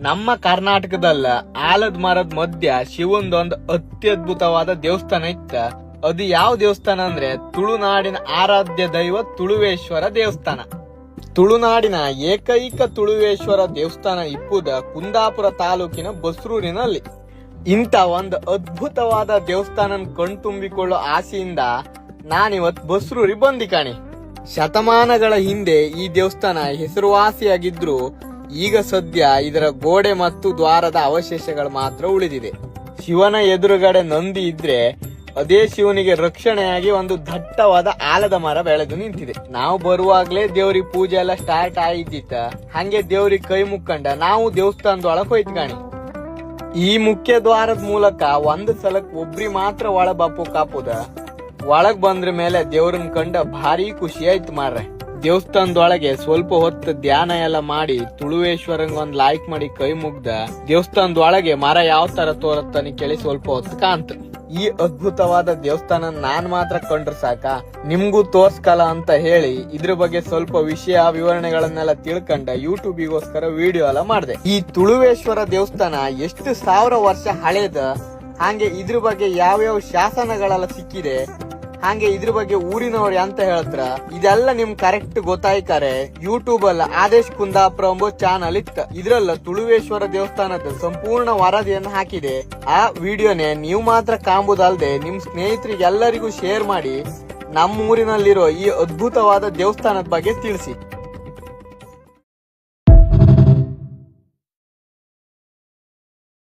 ನಮ್ಮ ಕರ್ನಾಟಕದಲ್ಲ ಆಲದ ಮರದ ಮಧ್ಯ ಶಿವಂದೊಂದು ಅತ್ಯದ್ಭುತವಾದ ದೇವಸ್ಥಾನ ಇತ್ತ. ಅದು ಯಾವ ದೇವಸ್ಥಾನ ಅಂದ್ರೆ ತುಳುನಾಡಿನ ಆರಾಧ್ಯ ದೈವ ತುಳುವೇಶ್ವರ ದೇವಸ್ಥಾನ. ತುಳುನಾಡಿನ ಏಕೈಕ ತುಳುವೇಶ್ವರ ದೇವಸ್ಥಾನ ಇಪ್ಪುದ ಕುಂದಾಪುರ ತಾಲೂಕಿನ ಬಸ್ರೂರಿನಲ್ಲಿ. ಇಂತ ಒಂದು ಅದ್ಭುತವಾದ ದೇವಸ್ಥಾನ ಕಣ್ತುಂಬಿಕೊಳ್ಳೋ ಆಸೆಯಿಂದ ನಾನಿವತ್ ಬಸ್ರೂರಿ ಬಂದಿ ಕಾಣಿ. ಶತಮಾನಗಳ ಹಿಂದೆ ಈ ದೇವಸ್ಥಾನ ಹೆಸರುವಾಸಿಯಾಗಿದ್ರು ಈಗ ಸದ್ಯ ಇದರ ಗೋಡೆ ಮತ್ತು ದ್ವಾರದ ಅವಶೇಷಗಳು ಮಾತ್ರ ಉಳಿದಿದೆ. ಶಿವನ ಎದುರುಗಡೆ ನಂದಿ ಇದ್ರೆ ಅದೇ ಶಿವನಿಗೆ ರಕ್ಷಣೆಯಾಗಿ ಒಂದು ದಟ್ಟವಾದ ಆಲದ ಮರ ಬೆಳೆದು ನಿಂತಿದೆ. ನಾವು ಬರುವಾಗ್ಲೇ ದೇವ್ರಿಗೆ ಪೂಜೆ ಎಲ್ಲ ಸ್ಟಾರ್ಟ್ ಆಗಿದ್ದಿತ್ತ. ಹಂಗೆ ದೇವ್ರಿಗೆ ಕೈ ಮುಕ್ಕಂಡ ನಾವು ದೇವಸ್ಥಾನದೊಳಗ್ ಹೋಯ್ತು ಕಾಣಿ. ಈ ಮುಖ್ಯ ದ್ವಾರದ ಮೂಲಕ ಒಂದು ಸಲಕ್ ಒಬ್ರಿ ಮಾತ್ರ ಒಳ ಬಾಪು ಕಾಪುದ. ಒಳಗ್ ಬಂದ್ರ ಮೇಲೆ ದೇವ್ರನ್ ಕಂಡ ಭಾರಿ ಖುಷಿ ಆಯ್ತು ಮಾರ್ರೆ. ದೇವಸ್ಥಾನದೊಳಗೆ ಸ್ವಲ್ಪ ಹೊತ್ತು ಧ್ಯಾನ ಎಲ್ಲ ಮಾಡಿ ತುಳುವೇಶ್ವರಂಗ ಒಂದ್ ಲೈಕ್ ಮಾಡಿ ಕೈ ಮುಗ್ದ. ದೇವಸ್ಥಾನದೊಳಗೆ ಮರ ಯಾವ ತರ ತೋರತ್ತನಿ ಕೇಳಿ ಸ್ವಲ್ಪ ಹೊತ್ತು ಕಾಂತ. ಈ ಅದ್ಭುತವಾದ ದೇವಸ್ಥಾನ ನಾನ್ ಮಾತ್ರ ಕಂಡ್ರೆ ಸಾಕ, ನಿಮ್ಗೂ ತೋರ್ಸ್ಕಲ್ಲ ಅಂತ ಹೇಳಿ ಇದ್ರ ಬಗ್ಗೆ ಸ್ವಲ್ಪ ವಿಷಯ ವಿವರಣೆಗಳನ್ನೆಲ್ಲ ತಿಳ್ಕೊಂಡ ಯೂಟ್ಯೂಬಿಗೋಸ್ಕರ ವಿಡಿಯೋ ಎಲ್ಲ ಮಾಡಿದೆ. ಈ ತುಳುವೇಶ್ವರ ದೇವಸ್ಥಾನ ಎಷ್ಟು 1000 ವರ್ಷ ಹಳೇದ, ಹಾಗೆ ಇದ್ರ ಬಗ್ಗೆ ಯಾವ್ಯಾವ ಶಾಸನಗಳೆಲ್ಲ ಸಿಕ್ಕಿದೆ, ಹಾಗೆ ಇದ್ರ ಬಗ್ಗೆ ಊರಿನವ್ರು ಅಂತ ಹೇಳ್ತಾರ, ಇದೆಲ್ಲ ನಿಮ್ ಕರೆಕ್ಟ್ ಗೊತ್ತಾಯ್ಕಾರೆ ಯೂಟ್ಯೂಬ್ ಅಲ್ಲ ಆದೇಶ್ ಕುಂದಾಪುರ ಎಂಬ ಚಾನಲ್ ಇತ್ತ. ಇದ್ರಲ್ಲ ತುಳುವೇಶ್ವರ ದೇವಸ್ಥಾನದ ಸಂಪೂರ್ಣ ವರದಿಯನ್ನು ಹಾಕಿದೆ. ಆ ವಿಡಿಯೋನೇ ನೀವು ಮಾತ್ರ ಕಾಂಬುದಲ್ದೆ ನಿಮ್ ಸ್ನೇಹಿತರಿಗೆ ಎಲ್ಲರಿಗೂ ಶೇರ್ ಮಾಡಿ ನಮ್ಮ ಊರಿನಲ್ಲಿರೋ ಈ ಅದ್ಭುತವಾದ ದೇವಸ್ಥಾನದ ಬಗ್ಗೆ ತಿಳಿಸಿ.